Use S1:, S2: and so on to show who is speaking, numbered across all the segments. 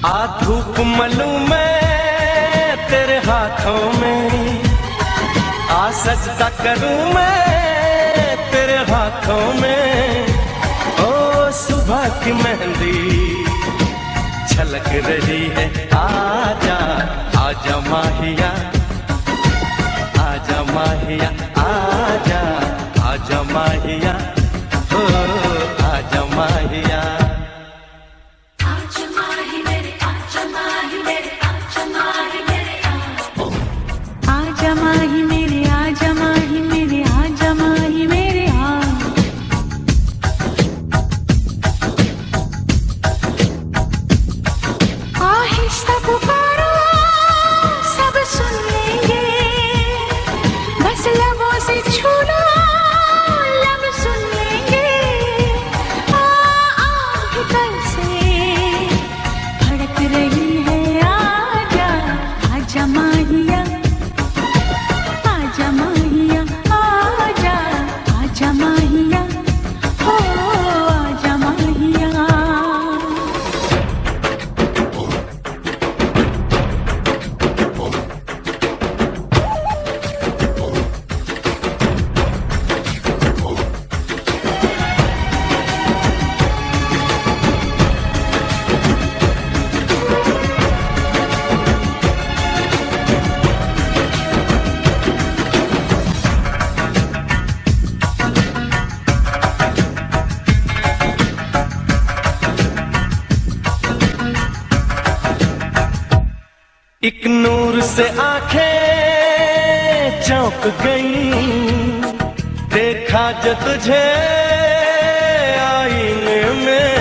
S1: आ धूप मलूं मैं तेरे हाथों में, आ सजदा करूं मैं तेरे हाथों में। ओ सुबह की मेहंदी छलक रही है, आजा आजा माहिया, आजा माहिया, आजा आजा माहिया, ओ आजा माहिया।
S2: आजा माही मेरे, आजा माही मेरे, आजा माही मेरे आ। आहिस्ता पुकारो सब सुन लेंगे, बस लबों से छू लो लब सुन लेंगे। भीतर से भड़क रही है, आजा आजा माहिया, आजा माहिया, आजा आजा माहिया, ओ आजा माहिया।
S1: एक नूर से आंखें चौंक गई, देखा जो तुझे आईने में।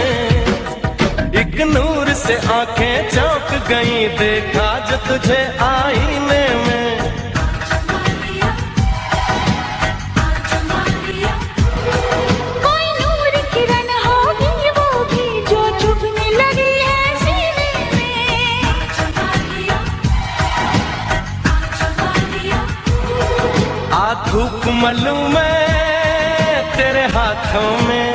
S1: एक नूर से आंखें चौंक गई, देखा जो तुझे आईने में।
S2: कोई नूर किरण होगी वो भी जो चुभने लगी है सीने में।
S1: आ धूप मलूं मैं तेरे हाथों में,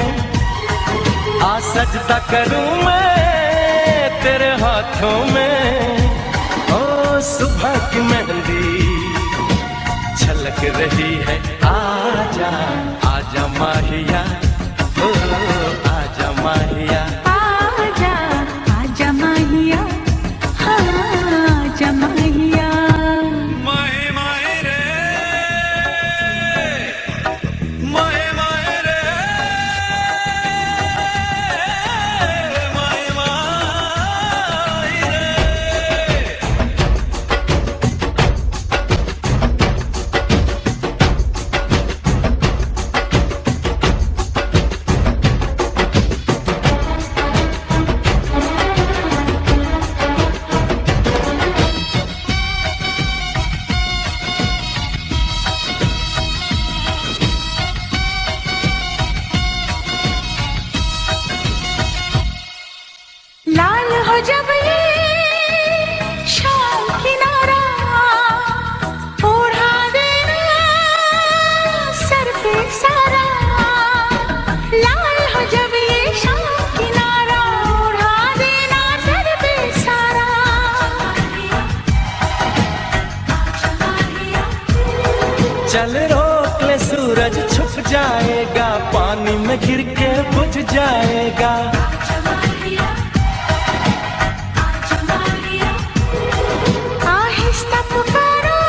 S1: आ सजदा करूं मैं तेरे हाथों में। ओ सुबह की मेहंदी छलक रही है, आजा आजा माहिया, ओ आजा माहिया।
S2: आजा आजा माहिया, हाँ आजा माहिया।
S1: माहे माहे रे, माहे माहे रे, माहे माहे रे।
S2: लाल हो जब ये शाम किनारा, ओढ़ा देना सर पे सारा। लाल हो जब ये शाम किनारा, ओढ़ा देना सर पे सारा।
S1: चल रोक ले, सूरज छुप जाएगा, पानी में गिर के बुझ जाएगा।
S2: आहिस्ता पुकारो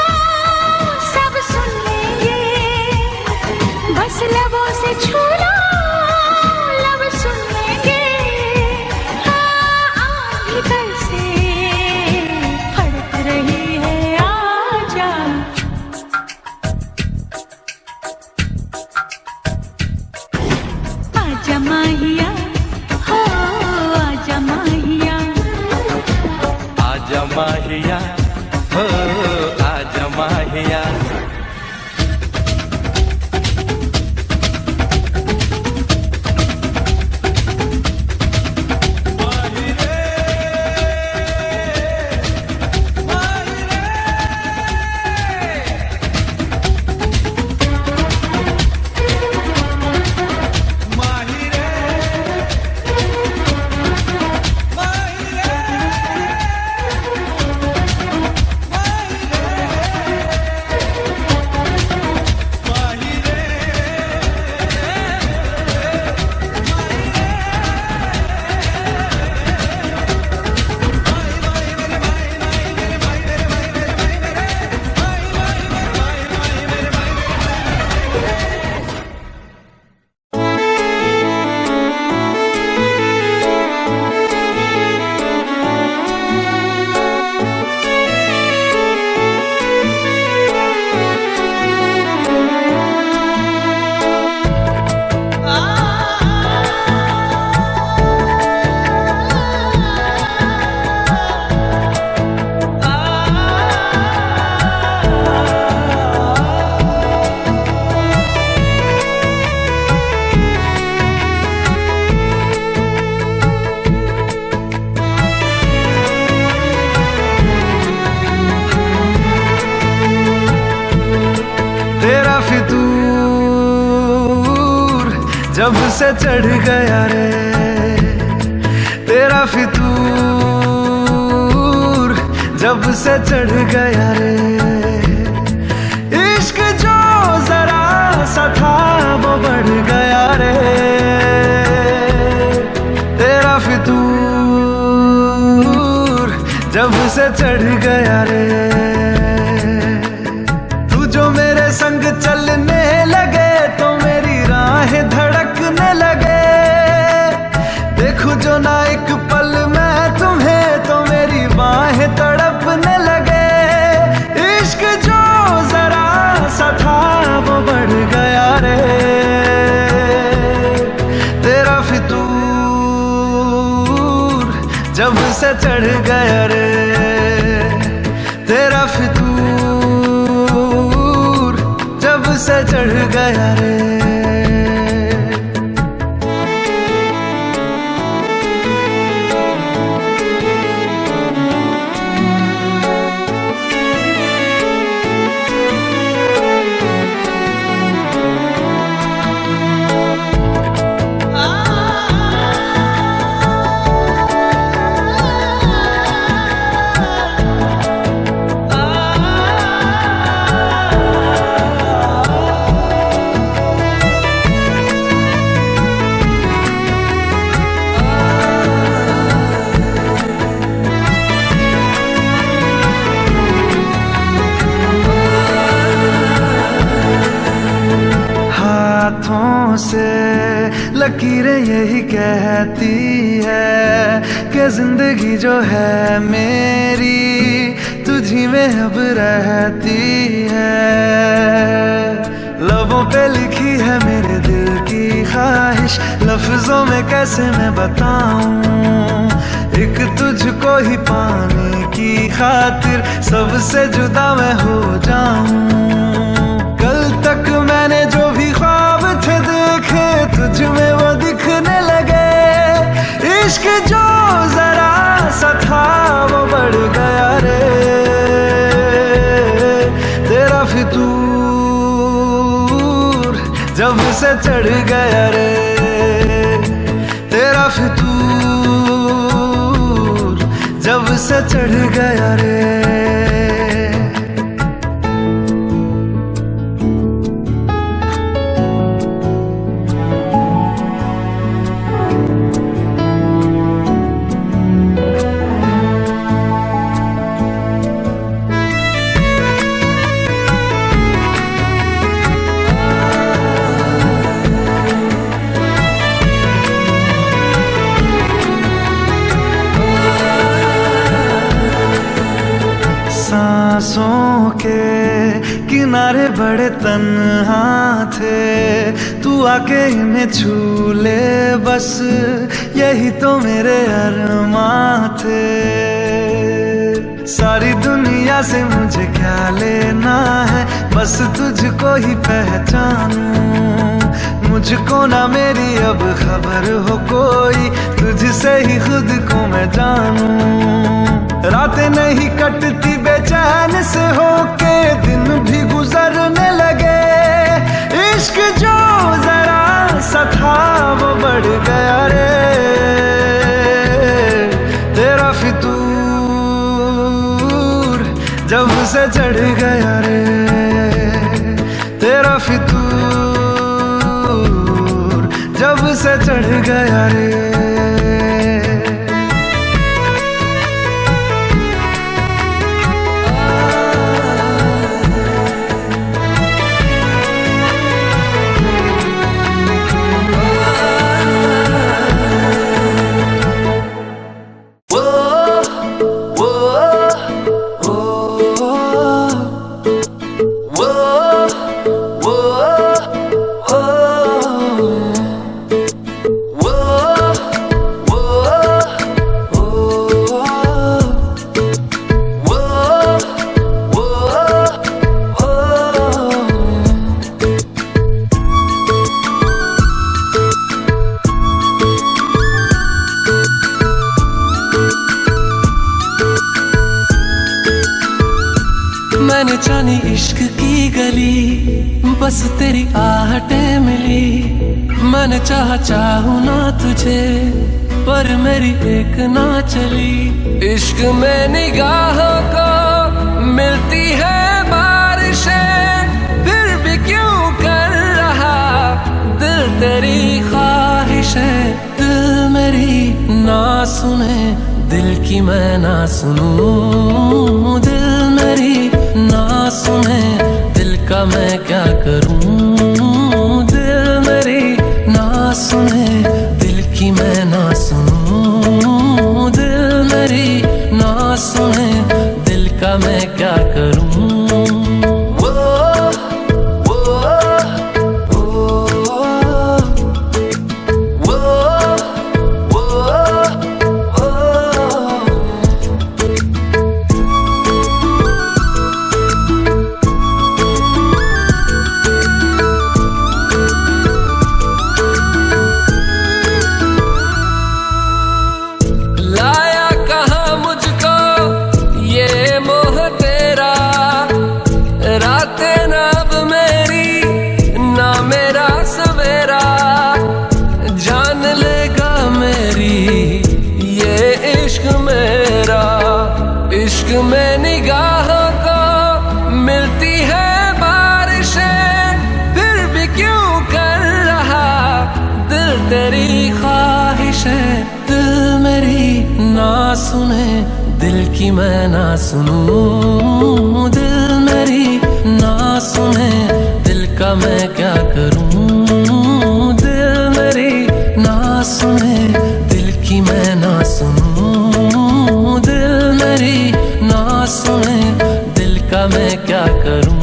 S2: सब सुन लेंगे, बस लबों से छू लो लब सुन लेंगे। भीतर से फड़क रही है, आजा आजा माहिया, हो आजा माहिया।
S1: आजा माहिया, हो आजा माहिया।
S3: जब से चढ़ गया रे तेरा फितूर, जब से चढ़ गया रे इश्क जो जरा सा था वो बढ़ गया रे तेरा फितूर, जब से चढ़ गया रे। तू जो मेरे संग चलने लगे तो मेरी राहें धड़कने लगे, देखूं जो ना एक पल मैं तुम्हें तो मेरी बाहें तड़पने लगे। इश्क जो जरा सा था वो बढ़ गया रे तेरा फितूर, जब से चढ़ गया रे तेरा फितूर, जब से चढ़ गया रे। हाथों से लकीरें यही कहती है कि जिंदगी जो है मेरी तुझी में अब रहती है। लबों पे लिखी है मेरे दिल की ख्वाहिश, लफ्जों में कैसे मैं बताऊं, एक तुझको ही पाने की खातिर सबसे जुदा मैं हो जाऊं। कल तक मैंने जो भी ख्वाब थे देखे तुझ में वो दिखने लगे। इश्क जो जरा सा था वो बढ़ गया रे तेरा फितूर, जब से चढ़ गया रे तेरा फितूर, जब से चढ़ गया रे। सांसों के किनारे बड़े तन्हा थे, तू आके इन्हें छू ले बस यही तो मेरे अरमां थे। सारी दुनिया से मुझे क्या लेना है, बस तुझको ही पहचानूं। मुझको ना मेरी अब खबर हो कोई, तुझसे ही खुद को मैं जानूं। रातें नहीं कटती बेचैन से होके, दिन भी गुजरने लगे। इश्क जो जरा सा था वो बढ़ गया रे तेरा फितूर, जब से चढ़ गया रे तेरा फितूर, जब से चढ़ गया रे।
S1: Whoa,
S4: बस तेरी आहटें मिली। मैंने चाहूँ ना तुझे, पर मेरी एक ना चली। इश्क में निगाहों को मिलती है बारिशें, फिर भी क्यों कर रहा दिल तेरी ख्वाहिशें। दिल मेरी ना सुने, दिल की मैं ना सुनूं। दिल मेरी ना सुने, दिल का मैं क्या करूं। दिल मेरी ना सुने, दिल की मैं ना सुनूं। दिल मेरी ना सुने, दिल का मैं क्या करूं। इश्क में निगाहों को मिलती है बारिशें, फिर भी क्यों कर रहा दिल तेरी ख्वाहिशें। दिल मेरी ना सुने, दिल की मैं ना सुनूं। दिल मेरी ना सुने, दिल का मैं क्या करूं। दिल मेरी ना सुने, दिल की मैं ना सुनूं। दिल मेरी ना सुने, दिल का मैं क्या करूं।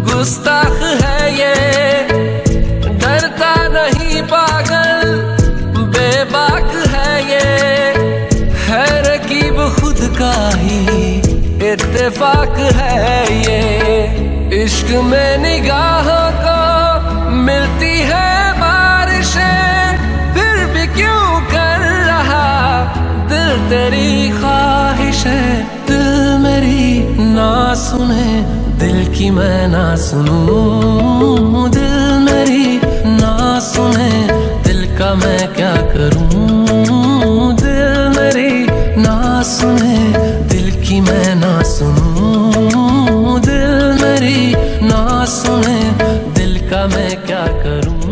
S4: गुस्ताख है ये, डरता नहीं पागल बेबाक है ये। है रकीब खुद का ही इत्तेफाक है ये। इश्क में निगाहों को मिलती है बारिशें, फिर भी क्यों कर रहा दिल तेरी ख्वाहिशें। दिल मेरी ना सुने, दिल की मैं ना सुनूं। दिल मेरी ना सुने, दिल का मैं क्या करूं। दिल मेरी ना सुने, दिल की मैं ना सुनूं। दिल मेरी ना सुने, दिल का मैं क्या करूं।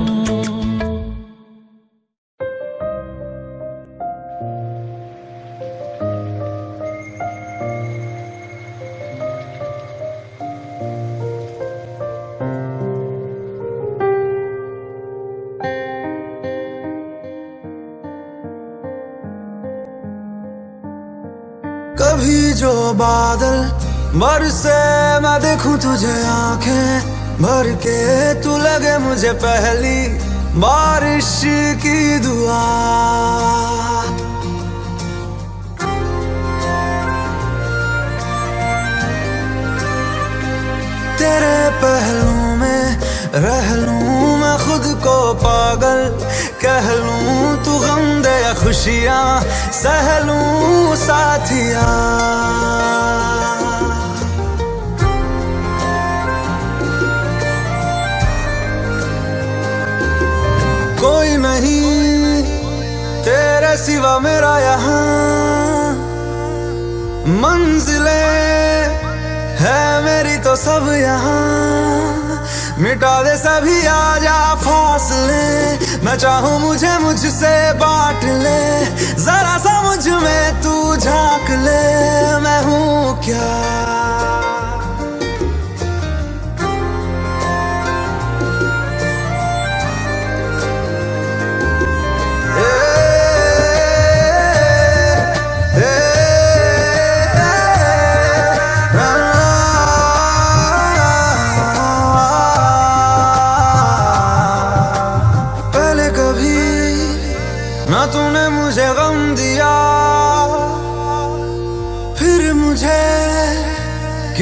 S3: कभी जो बादल बरसे मैं देखूं तुझे आंखें भर के, तू लगे मुझे पहली बारिश की दुआ। तेरे पहलू में रह लूं मैं खुद को पागल, कह लूं तू गम दे या खुशियां सह लूं साथिया। कोई नहीं तेरे सिवा मेरा यहाँ, मंजिलें है मेरी तो सब यहाँ। मिटा दे सभी आजा फासले, मैं चाहूँ मुझे मुझसे बांट ले। जरा सा मुझ में तू झांक ले, मैं हूँ क्या।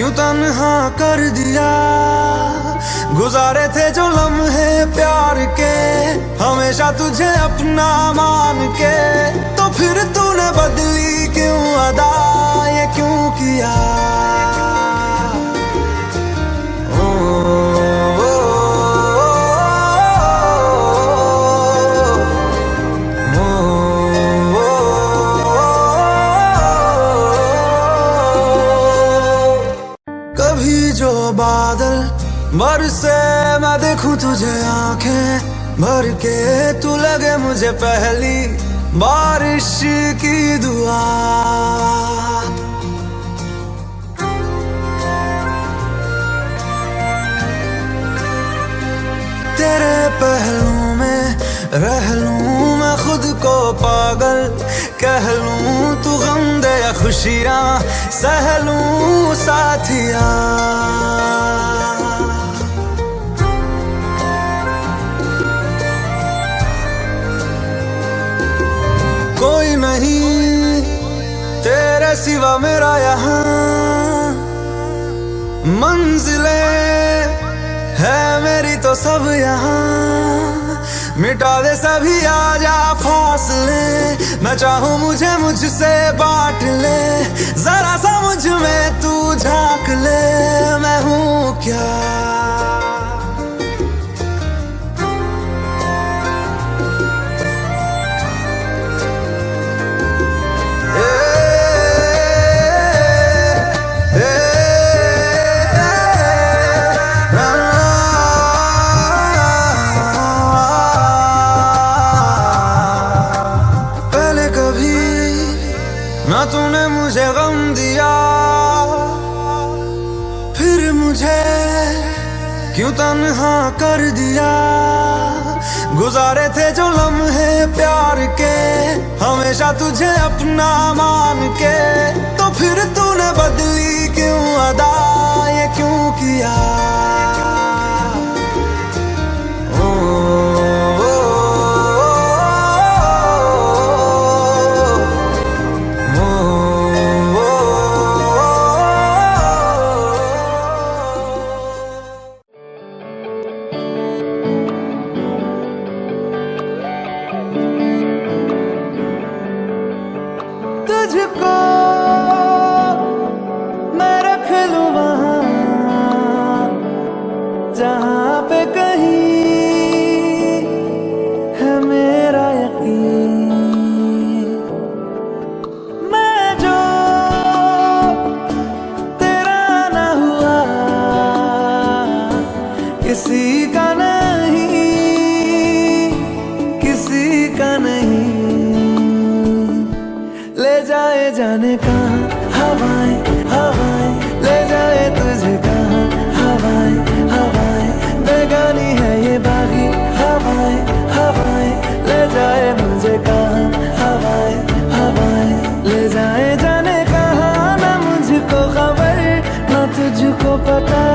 S3: क्यों तन्हा कर दिया। गुजारे थे जो लम्हे प्यार के हमेशा तुझे अपना मान के, तो फिर तूने बदली क्यों अदा, ये क्यों किया। कभी जो बादल बरसे मैं देखूं तुझे आंखें भर के, तू लगे मुझे पहली बारिश की दुआ। तेरे पहलू में रह लूं मैं खुद को पागल कह लूं, तू गम दे या खुशियां सह लूं साथिया। कोई नहीं तेरे सिवा मेरा यहाँ, मंजिलें है मेरी तो सब यहाँ। मिटा दे सभी आजा फासले, मैं चाहूँ मुझे मुझसे बांट ले, जरा सा मुझ में तू झांक ले, मैं हूँ क्या। ना तूने मुझे गम दिया, फिर मुझे क्यों तन्हा कर दिया। गुजारे थे जो लम्हे प्यार के हमेशा तुझे अपना मान के, तो फिर तूने बदली क्यों अदा, ये क्यों किया। तुझको मैं रख लूं वहां जहां पे कहीं है मेरा यकीन। मैं जो तेरा ना हुआ किसी का नहीं, किसी का नहीं। ले जाए जाने कहाँ हवाएं हवाएं, ले जाए तुझे कहाँ हवाएं हवाएं। बेगानी है ये बागी हवाएं हवाएं, ले जाए मुझे कहाँ हवाएं हवाएं। ले जाए जाने कहाँ ना मुझको खबर ना तुझको पता।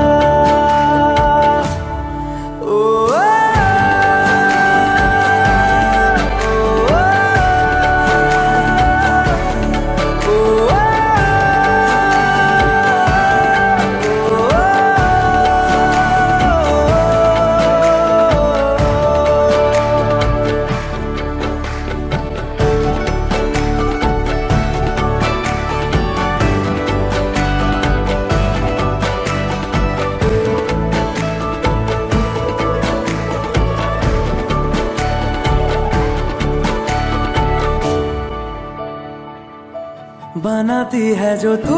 S3: बनाती है जो तू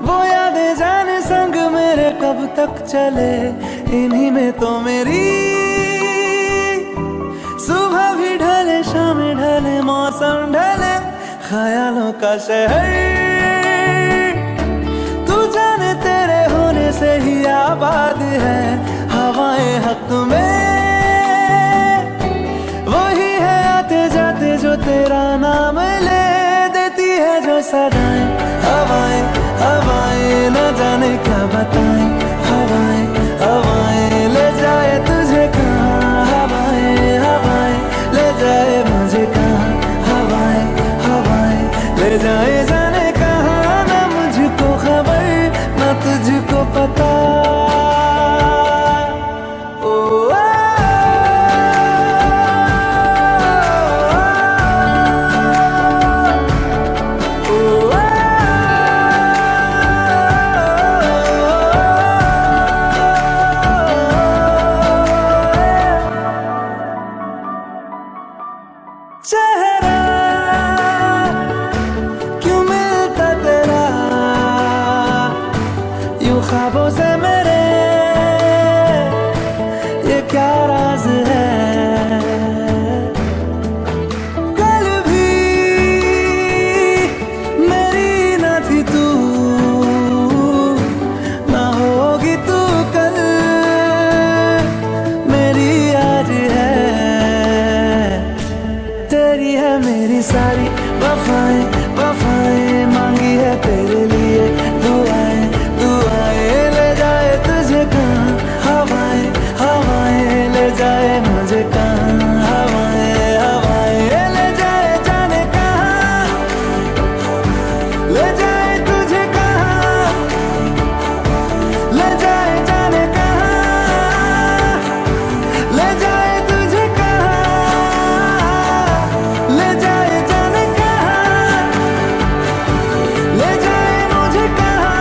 S3: वो यादें जाने संग मेरे कब तक चले। इन्हीं में तो मेरी सुबह भी ढले शाम ढले मौसम ढले, ख्यालों का शहर तू जाने तेरे होने से ही आबाद है। हवाएं हक में वही है आते जाते जो तेरा नाम ले देती है जो सदाएं। हवाएं हवाएं न जाने क्या बताएं, हवाएं हवाएं ले जाए तुझे कहाँ। हवाएं हवाएं ले जाए मुझे कहाँ। हवाएं हवाएं ले जाए जाने कहाँ ना मुझको सारी वफाएं वफाएं मांगी है तेरे लिए दुआएं दुआएं ले जाए तुझे कहाँ हवाएं हवाएं ले जाए मुझे कहाँ हवाएं हवाएं ले जाए जाने कहाँ ले जाए तुझे कहाँ ले जाए जाने कहाँ ले जाए तुझे कहाँ ले जाए जाने कहाँ ले जाए मुझे कहाँ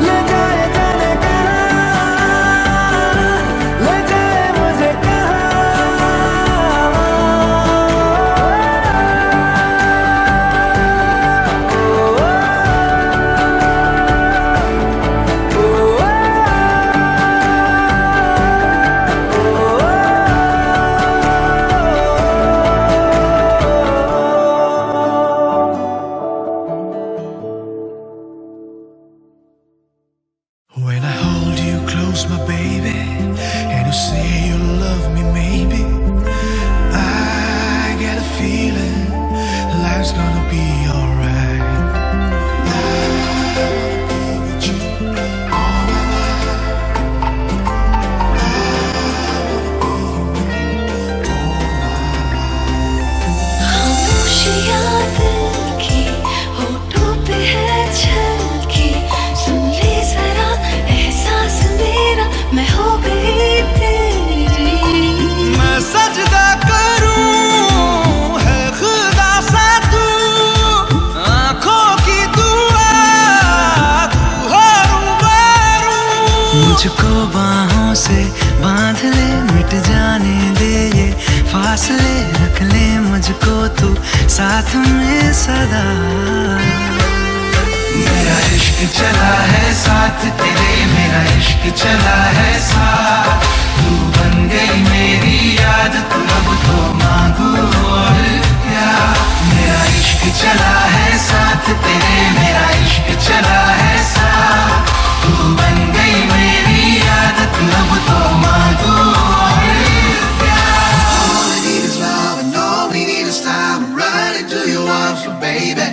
S3: ले जाए जाने कहाँ ले जाए मुझे
S5: When I hold you close, my baby, and you say you love me, maybe I get a feeling life's gonna be alright. I'll be with you all my life.
S2: खामोशियाँ दिल की होठों पे है छलकी सुन ले जरा एहसास मेरा मैं हो गई तेरी
S5: मैं सजदा करूं है खुदा सा तू आंखों की दुआ तू हो रूबरू
S3: मुझको बाहों से बांध ले मिट जाने दे ये फासले रख ले मुझको तू साथ में सदा मेरा इश्क चला है साथ तेरे मेरा इश्क चला है साथ तू बन गई मेरी याद तू अब तो मांगू और क्या मेरा इश्क चला है साथ तेरे मेरा इश्क चला है साथ तू बन गई मेरी याद तू अब तो मांगू और क्या
S5: All we need is love and all we need is time to run into your arms, so baby.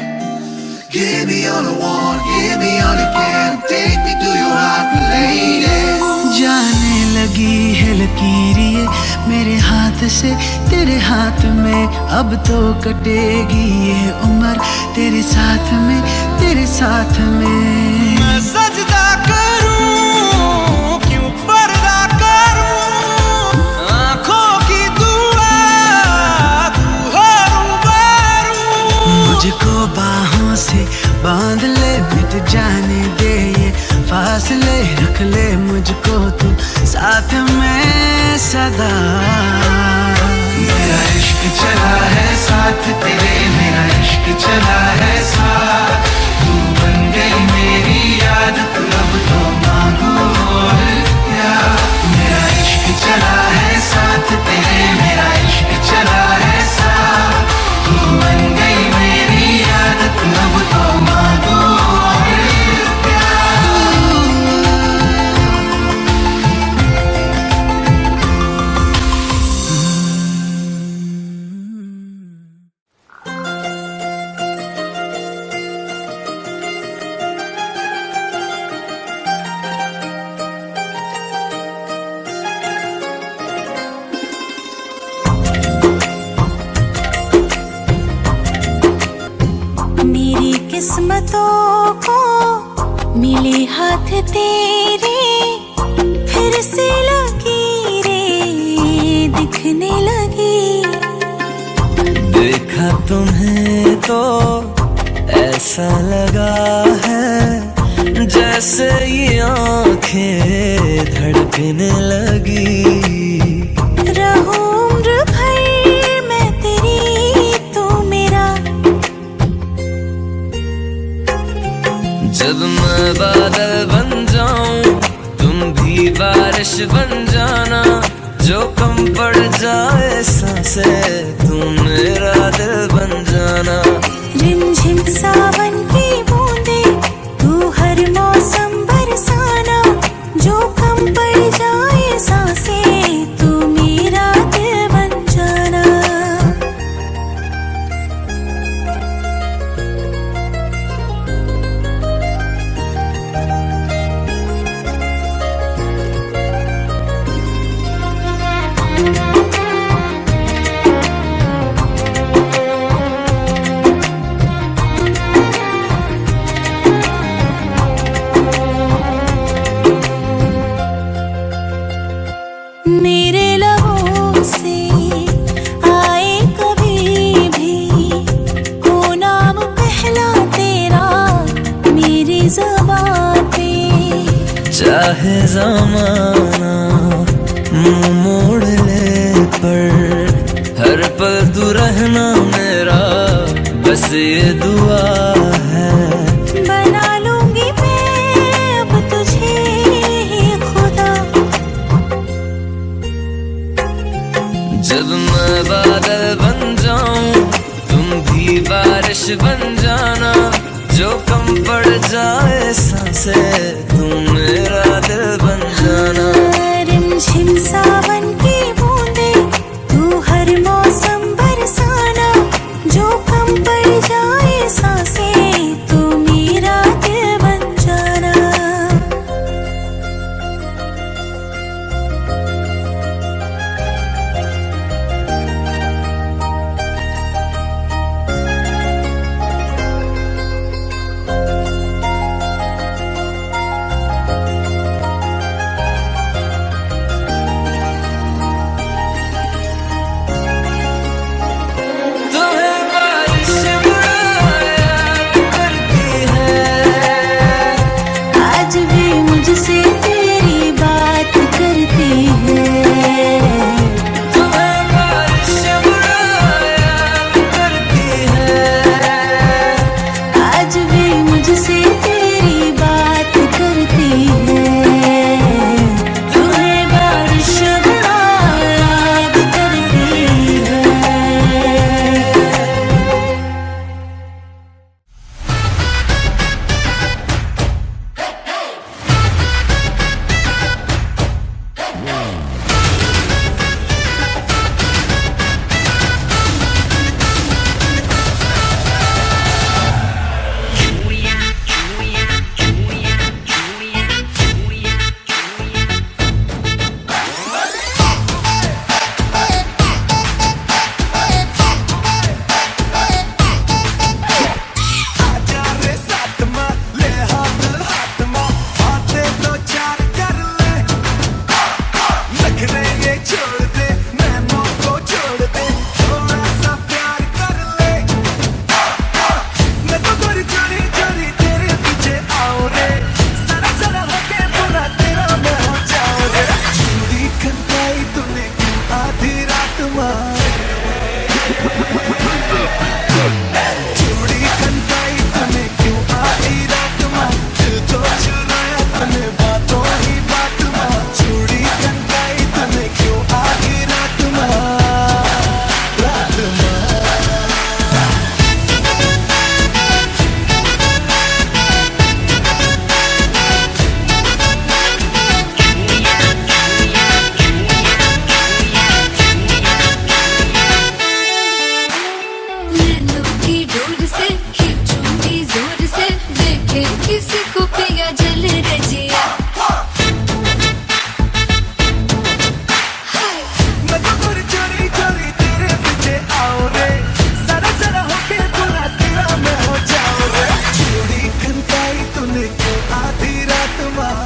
S5: Give me all I want, give me all you can, take me to your heart, lady.
S3: जाने लगी है लकीरिए मेरे हाथ से तेरे हाथ में अब तो कटेगी ये उम्र तेरे साथ में तेरे साथ में
S5: मैं सजदा करूं क्यों पर्दा करूं आंखों की दुआ तू हो रूबरू
S3: मुझको बाहों से बांध ले मिट जाने दे ये फासले रख ले मुझको तू साथ में सदा मेरा इश्क चला है साथ तेरे मेरा इश्क चला है साथ तू बन गई मेरी याद तू अब तो मांगू और क्या मेरा इश्क चला है साथ तेरे मेरा इश्क चला है साथ तू बन गई मेरी याद तू अब तो मांगू और क्या
S2: मेरी किस्मतों को मिले हाथ तेरे फिर से लकीरें दिखने लगी
S3: देखा तुम्हें तो ऐसा लगा है जैसे ये आंखें धड़कने लगी
S2: रहूं उम्र भर मैं तेरी तू मेरा
S4: जब मैं बादल बन जाऊं तुम भी बारिश बन जाना जो कम पड़ जाए सांसें तुम मेरा दिल बन जाना
S2: रिमझिम सावन की बूंदे तू हर मौसम बरसाना जो कम पड़ जाए सांसें तू मेरा दिल बन जाना
S4: चाहे जमाना मुंह मोड़ ले, पर हर पल तू रहना मेरा, बस ये दुआ है।
S2: बना लूंगी मैं अब तुझे ही खुदा,
S4: जब मैं बादल बन जाऊं तुम भी बारिश बन जाना, जो कम पड़ जाए सांसें तुम मेरा दिल बन जाना।
S2: रिमझिम सावन की बूंदे तू हर मौसम बरसाना, जो कम पड़ जाए सांसें तू मेरा दिल बन जाना।
S4: तुम्हें बारिश बुराया करती है,
S2: आज भी मुझसे तेरी बात करती है।
S4: तुम्हें बारिश बुराया करती है,
S2: आज भी मुझसे तेरी बात करती है। तुम्हें बारिश याद करती है।
S3: आजा रे साथ मां, ले हाथ मां, बातें दो चार कर ले, नखरे ये छोड़ दे, नैनों को छोड़ दे, थोड़ा सा प्यार कर ले। मैं तो गोरी चोरी चोरी तेरे पीछे आऊं रे, सरा सरा होके पूरा तेरा मैं हो जाऊं रे। चूड़ी खनकाई तूने क्यों आधी रात मां, चूड़ी खनकाई तूने क्यों आधी रात मां, दिल को चुराया तूने बातों ही बात मां। चूड़ी खनकाई तूने क्यों आधी रात मां, रात मां।
S2: नैनों की डोर से खींचूंगी जोर से, देखे किसी को पिया जल रजिया।
S3: मैं तो गोरी चोरी चोरी तेरे पीछे आऊं रे, सरा सरा होके पूरा तेरा मैं हो जाऊं रे। चूड़ी खनकाई तूने क्यों आधी रात मां,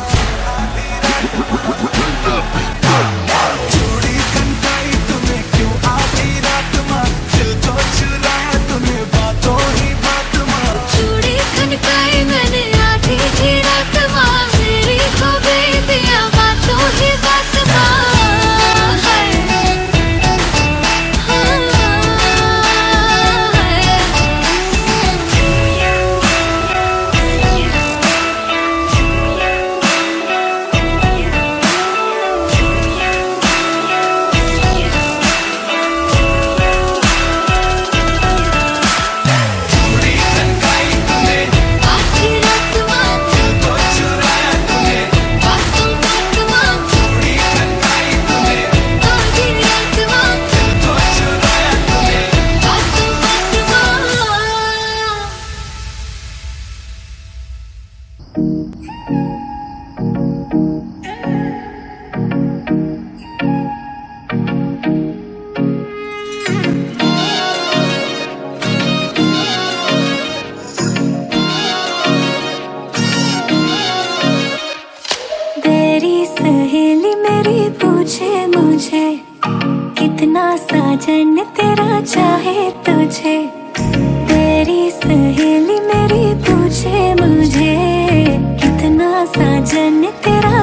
S3: चूड़ी खनकाई तूने क्यों आधी रात मां, दिल को चुराया तूने बातों ही बात मां।
S2: चूड़ी खनकाई मैंने आधी ही रात माँ, मेरी हो गई पिया बातों ही बात माँ। हाय, आधी रात माँ, बातों बात माँ, आधी रात माँ, बातों बात माँ। तेरी सहेली मेरी पूछे मुझे, कितना साजन तेरा चाहे तुझे। तेरी सहेली मेरी पूछे मुझे, कितना साजन तेरा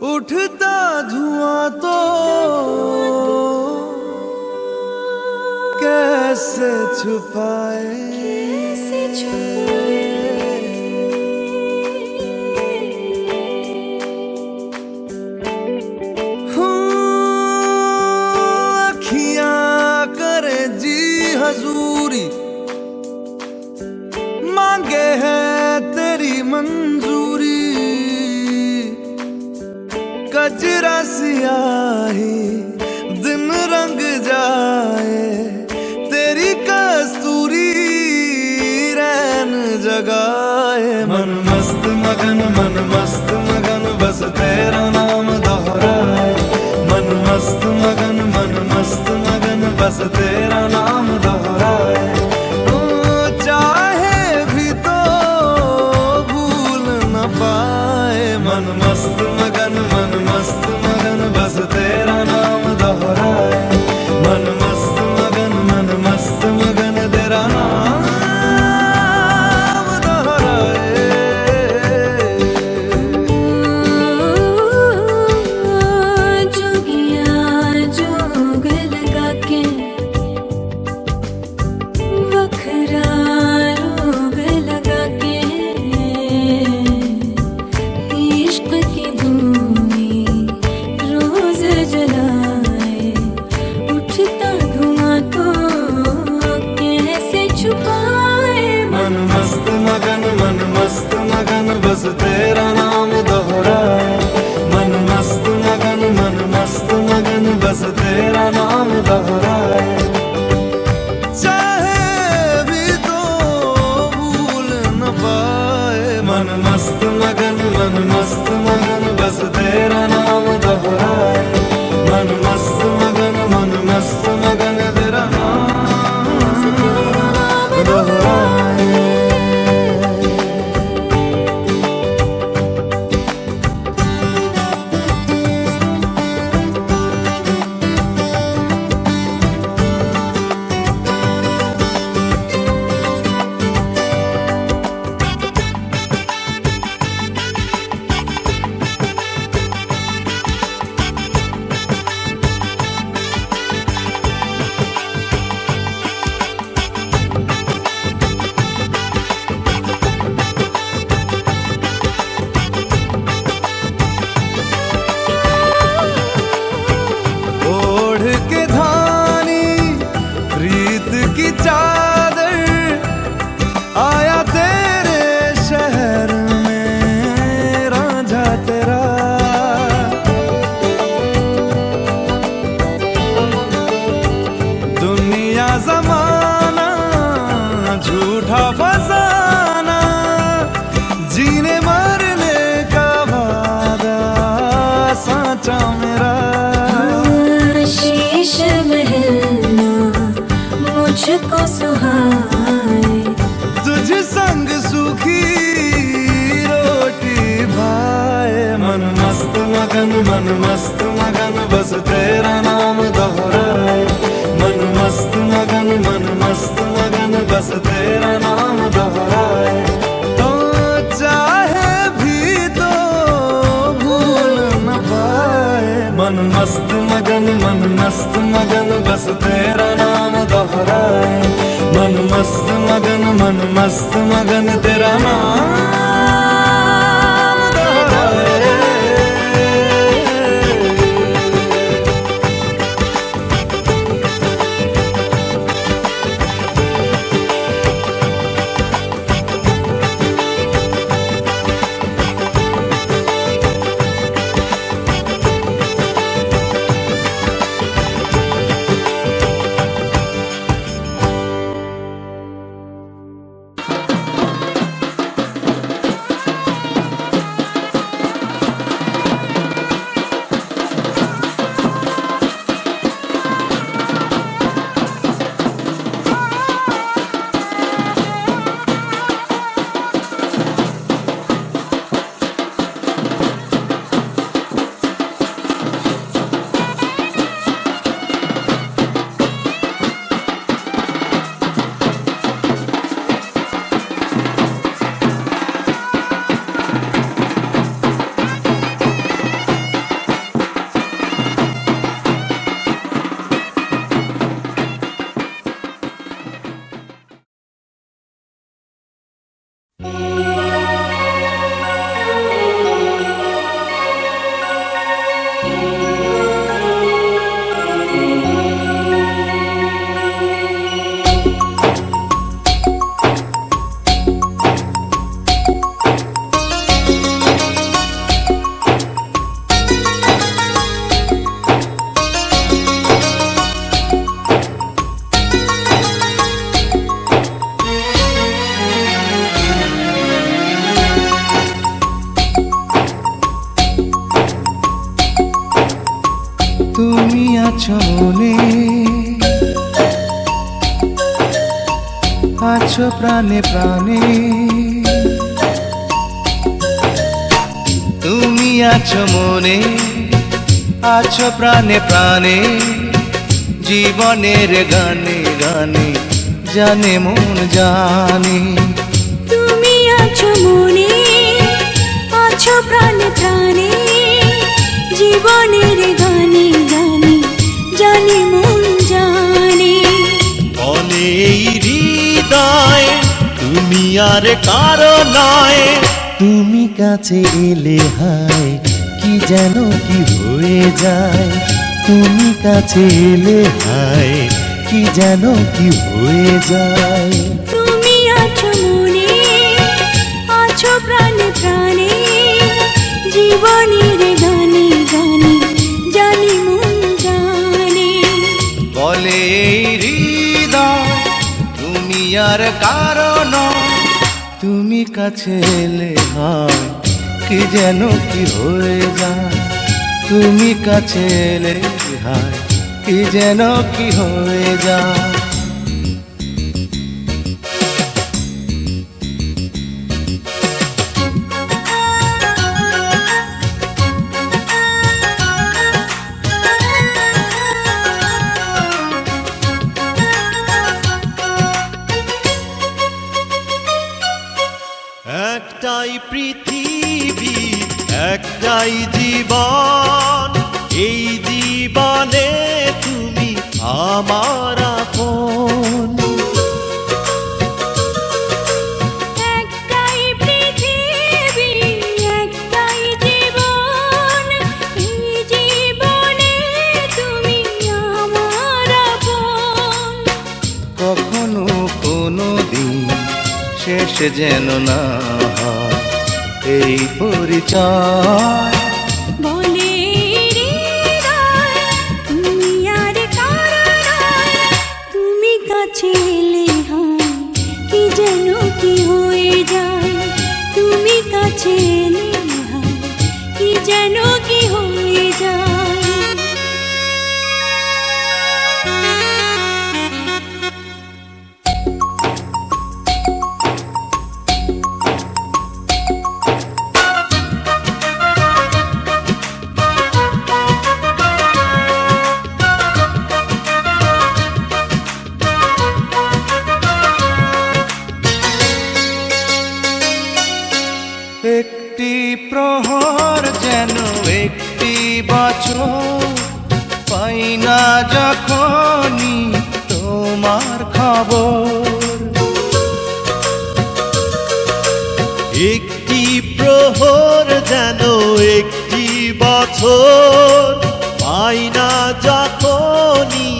S3: उठता धुआं तो कैसे छुपाए, अखियां करे जी हजूरी, मांगे है तेरी मंजूरी। कजरा सियाही दिन रंग जाए, तेरी कस्तूरी रैन जगाए। मन मस्त मगन बस तेरा नाम दोहराए। मन मस्त मगन बस तेरा नाम दोहराए। चाहे भी तो भूल न पाए। मन मस्त मगन बस तेरा नाम दोहराए। मन मस्त मगन तेरा नाम दोहराए।
S2: जोगिया जोग लगा के वखरा रोग लगा के, इश्क की भूमि रोज जलाए। उठता धुआं तो कैसे छुपाए।
S3: मन मस्त मगन बस तेरा नाम दोहराए। मन मस्त मगन बस तेरा नाम दोहराए। चाहे भी तो भूल न पाए। मन मस्त मगन बस तेरा नाम दोहराए। मन मस्त मगन तेरा नाम दोहराए। ओढ़ के धानी प्रीत की चादर, आया तेरे शहर में रांझा तेरा। दुनिया जमाना झूठा फसाना, जीने मरने का वादा साचा मेरा।
S2: शीश महलना मुझको सुहाए।
S3: तुझ संग सूखी रोटी भाए। मन मस्त मगन बस तेरा नाम दोहराए। मन मस्त मगन बस तेरा नाम दोहराए। तो चाहे भी तो भूल न पाए। मन मस्त मगन बस तेरा नाम दोहराए। मन मस्त मगन तेरा नाम दोहराए। আছো মনে, আছো প্রাণে প্রাণে, তুমি আছো মনে, আছো প্রাণে প্রাণে, জীবনের গানে গানে জানে মন জানে।
S2: তুমি আছো মনে, আছো প্রাণে প্রাণে, জীবনের গানে গানে জানে মন জানে।
S1: বলে এই হৃদয় তুমি আর কারো নয়, তুমি কাছে এলে হায় কি যেন কি হয়ে যায়, তুমি কাছে এলে হায় কি যেন কি হয়ে যায়।
S2: তুমি আছো মনে, আছো প্রাণে প্রাণে, জীবনের গানে গানে জানি মন জানে।
S3: বলে এই হৃদয় তুমি আর কারো নয়, তুমি কাছে এলে হায় কি যেন কি হয়ে যায়, তুমি কাছে এলে হায় কি যেন কি হয়ে যায়।
S1: একটাই পৃথিবী একটাই জীবন, এই জীবনে তুমি আমার আপন।
S2: একটাই পৃথিবী একটাই জীবন, এই জীবনে তুমি আমার আপন।
S3: কখনো কোনো দিন শেষ যেন না হয় এই পরিচয়।
S2: বলে হৃদয় তুমি আর কারো নয়, তুমি কাছে এলে হায় কি যেন কি হয়ে যায়, তুমি কাছে এলে হায় কি যেন কি হয়ে যায়।
S3: একটি প্রহর যেন একটি বছর, পাই না যখনই তোমার খবর।
S1: একটি প্রহর যেন একটি বছর, পাই না যখনই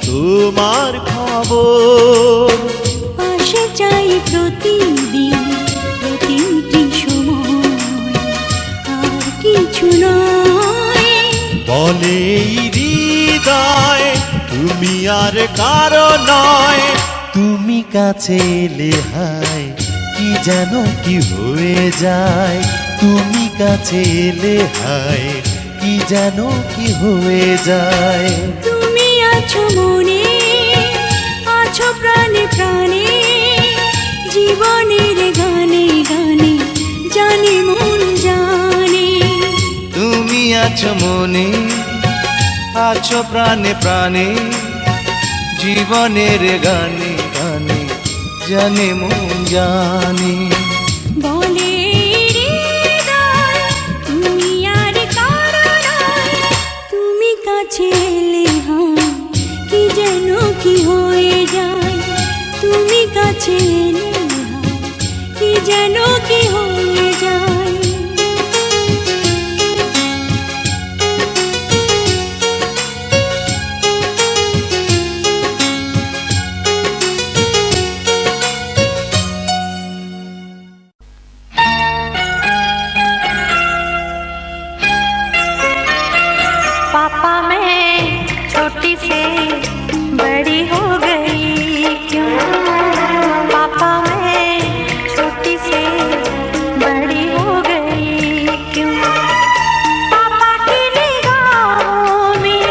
S1: তোমার খবর।
S2: পাশে চাই প্রতিদিন প্রতিটি সময়, আর কিছু নয়।
S1: বলে এই হৃদয় তুমি আর কারো নয়, তুমি কাছে এলে হায় কি যেন কি হয়ে যায়, তুমি কাছে এলে হায় কি যেন কি হয়ে যায়।
S2: তুমি আছো মনে, আছো প্রাণে প্রাণে, জীবনের গানে গানে জানে মন জানে।
S3: তুমি আছো মনে, আছো প্রাণে প্রাণে, জীবনের গানে গানে জানে মন জানে।
S2: বলে হৃদয় তুমি আর কারো নয়, তুমি কাছে এলে হায় কি যেন কি হয়ে যায়, তুমি কাছে এলে হায় কি যেন কি হয়ে যায়।
S6: पापा मैं छोटी से बड़ी हो गई क्यों, पापा मैं छोटी से बड़ी हो गई क्यों, पापा की निगाहों में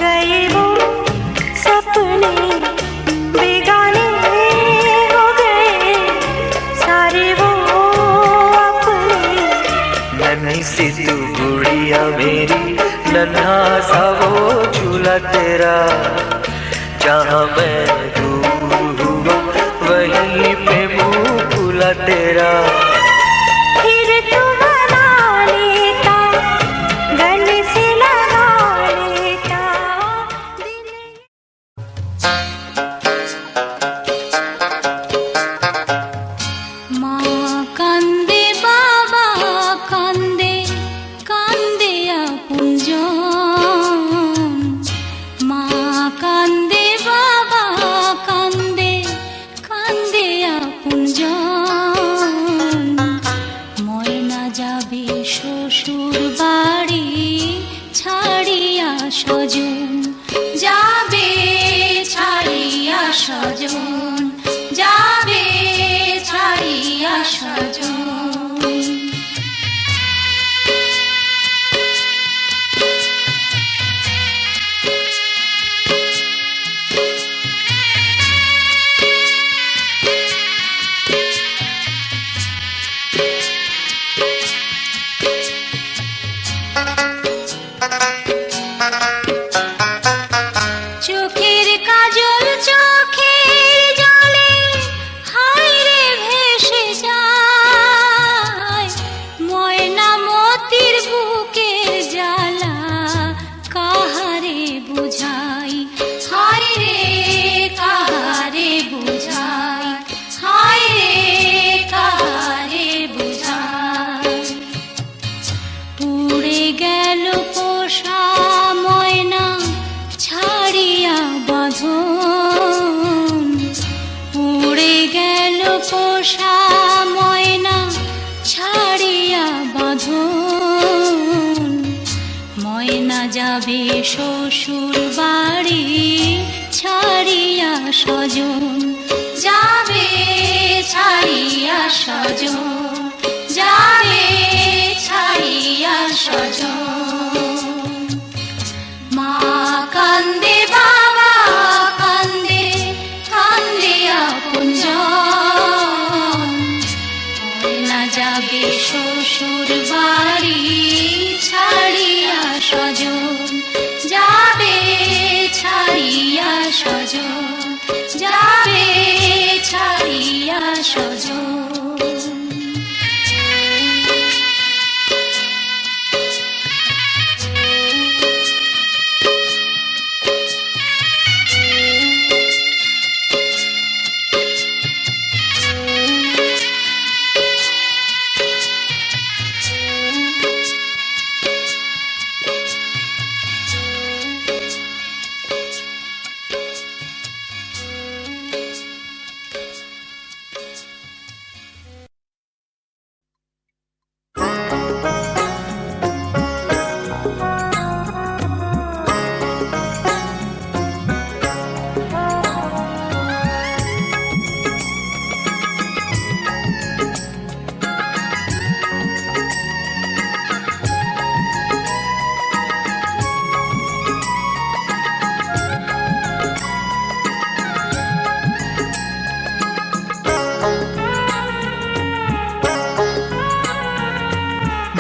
S6: गए वो सपने बेगाने हो गए सारे वो अपने।
S1: नन्ही सी तू गुड़िया मेरी, नन्हा सा वो झूला तेरा, जहाँ मैं दूर हुआ वहीं पे मुँह खुला तेरा।
S6: फिर तू बना लेता, गले से लगा लेता दिल। माँ कांदे बाबा कांदे, कांदे अपनজন। माँ कांदे बाबा कांदे, कांदे আপনজন। ময়না যাবে শ্বশুর বাড়ি ছাড়িয়া স্বজন, যাবে ছাড়িয়া স্বজন, যাবে ছাড়িয়া স্বজন। চোখের কাজল চোখের জলে হায় রে ভেসে যায়, ময়না মতির বুকের জ্বালা কাহারে বুঝাই, হায় রে কাহারে বুঝাই, হায় রে কাহারে বুঝাই। উড়ে গেল পোষা ময়না ছাড়িয়া বাঁধন, উড়ে গেল পোষা ময়না ছাড়িয়া বাঁধন। ময়না যাবে শ্বশুর বাড়ি ছাড়িয়া স্বজন, যাবে ছাড়িয়া স্বজন, যাবে ছাড়িয়া স্বজন। মা কান্দে বাবা কান্দে, কান্দে আপনজন। ময়না যাবে শ্বশুর বাড়ি ছাড়িয়া স্বজন, যাবে ছাড়িয়া স্বজন, যাবে ছাড়িয়া স্বজন।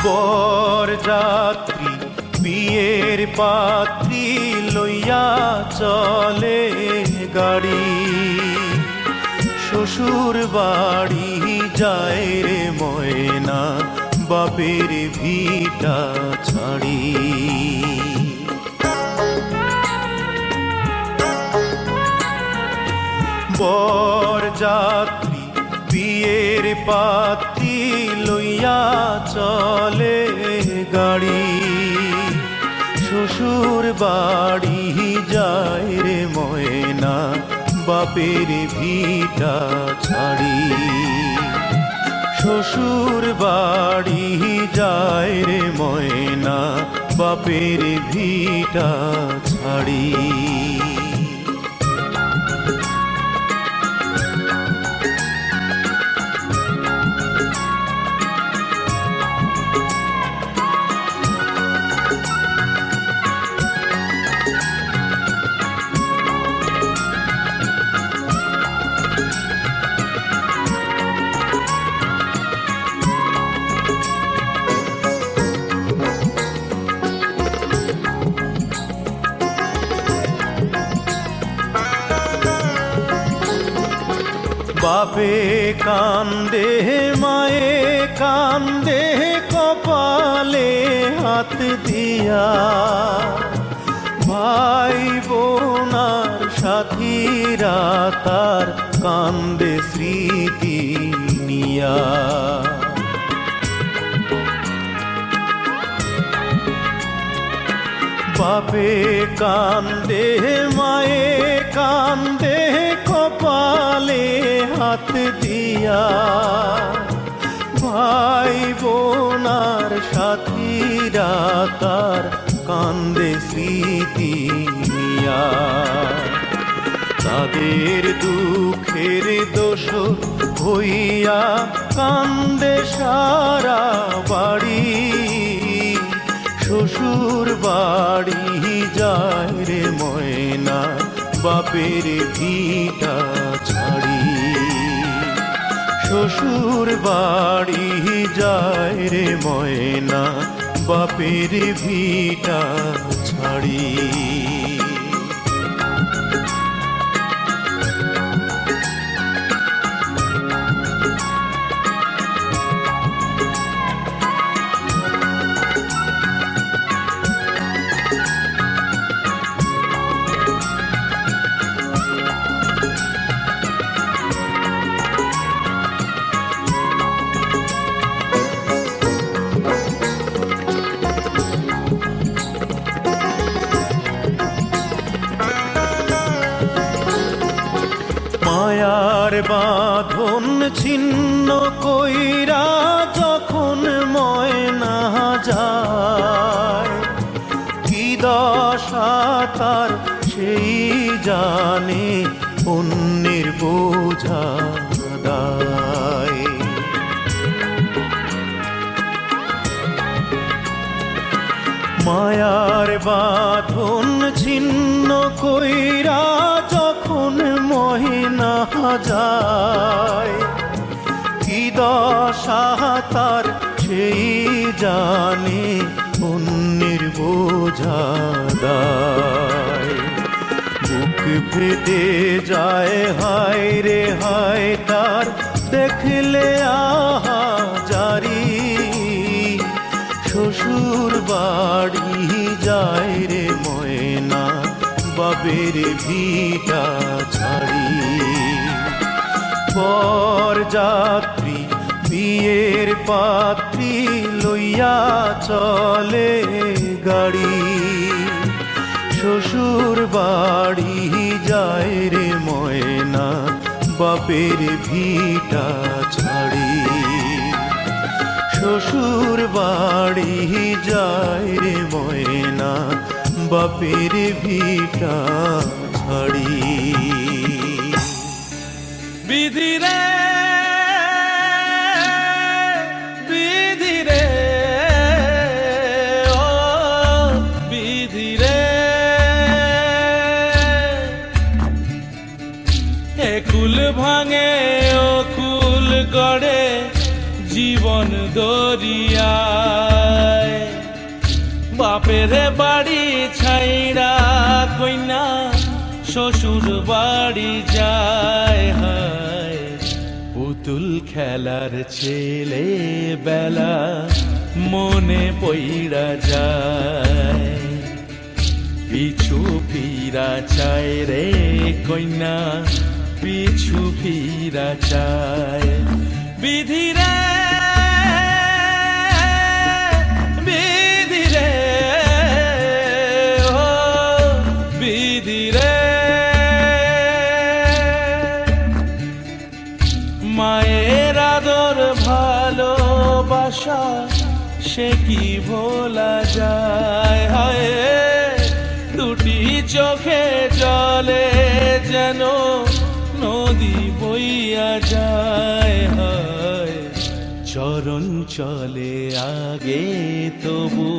S3: বরযাত্রী বিয়ের পাত্রী লইয়া চলে গাড়ি, শ্বশুর বাড়ি যায় রে ময়না বাপের ভিটা ছাড়ি। বরযাত্রী বিয়ের পাত্রী লইয়া চলে গাড়ি, শ্বশুর বাড়ি যায় রে ময়না বাপের ভিটা ছাড়ি। শ্বশুর বাড়ি যায় রে ময়না বাপের ভিটা ছাড়ি।
S1: বাপে কান্দে মায়ে কান্দে কপালে হাত দিয়া, ভাই বোনার সাথীরা তার কান্দে স্মৃতি নিয়া। বাপে কান্দে মায়ে কান্দে কপালে হাত দিয়া, ভাই বোনার সাথীরা তার কান্দে স্মৃতি নিয়া। তাদের দুঃখের দোষ হইয়া কান্দে সারা বাড়ি, শ্বশুর বাড়ি যায় রে ময়না বাপের ভিটা ছাড়ি। শ্বশুর বাড়ি যায় রে ময়না বাপের ভিটা ছাড়ি। মায়ার বাঁধন ছিন্ন কইরা যখন ময়না যায়, কি দশা তার সেই জানে অন্যের বোঝা দায়। মায়ার বাঁধন ছিন্ন কইরা যখন ময়না যায়, কি দশা তার সেই জানে অন্যের বোঝা দায়। বুক ফেটে যায় হায় রে হায় তার দেখলে আহা জারি, শ্বশুর বাড়ি যায় রে ময়না বাপের ভিটা ছাড়ি। পর যাত্রী বিয়ের পাত্রী লইয়া চলে গাড়ি, শ্বশুর বাড়ি যায় রে ময়না বাপের ভিটা ছাড়ি। শ্বশুর বাড়ি যায় রে ময়না বাপের ভিটা ছাড়ি।
S4: বিধি রে বিধি রে ও বিধি রে, একুল ভাঙে ও কুল গড়ে জীবন দরিয়ায়। বাপের বাড়ি ছাইড়া কইনা শ্বশুর বাড়ি যায়, হায় পুতুল খেলার ছেলে বেলা মনে পইড়া যায়। পিছু ফিরা চায় রে কইনা পিছু ফিরা চায়। বিধি রে বিধি রে ও বিধি রে, মায়ের আদর ভালোবাসা সে কি ভোলা যায়, হায় দুটি চোখে জলে যেন নদী বইয়া যায়, হায় চরণ চলে আগে তবু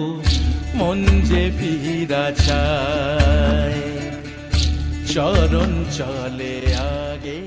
S4: মন যে ফিরা চায়। চরণ চলে আগে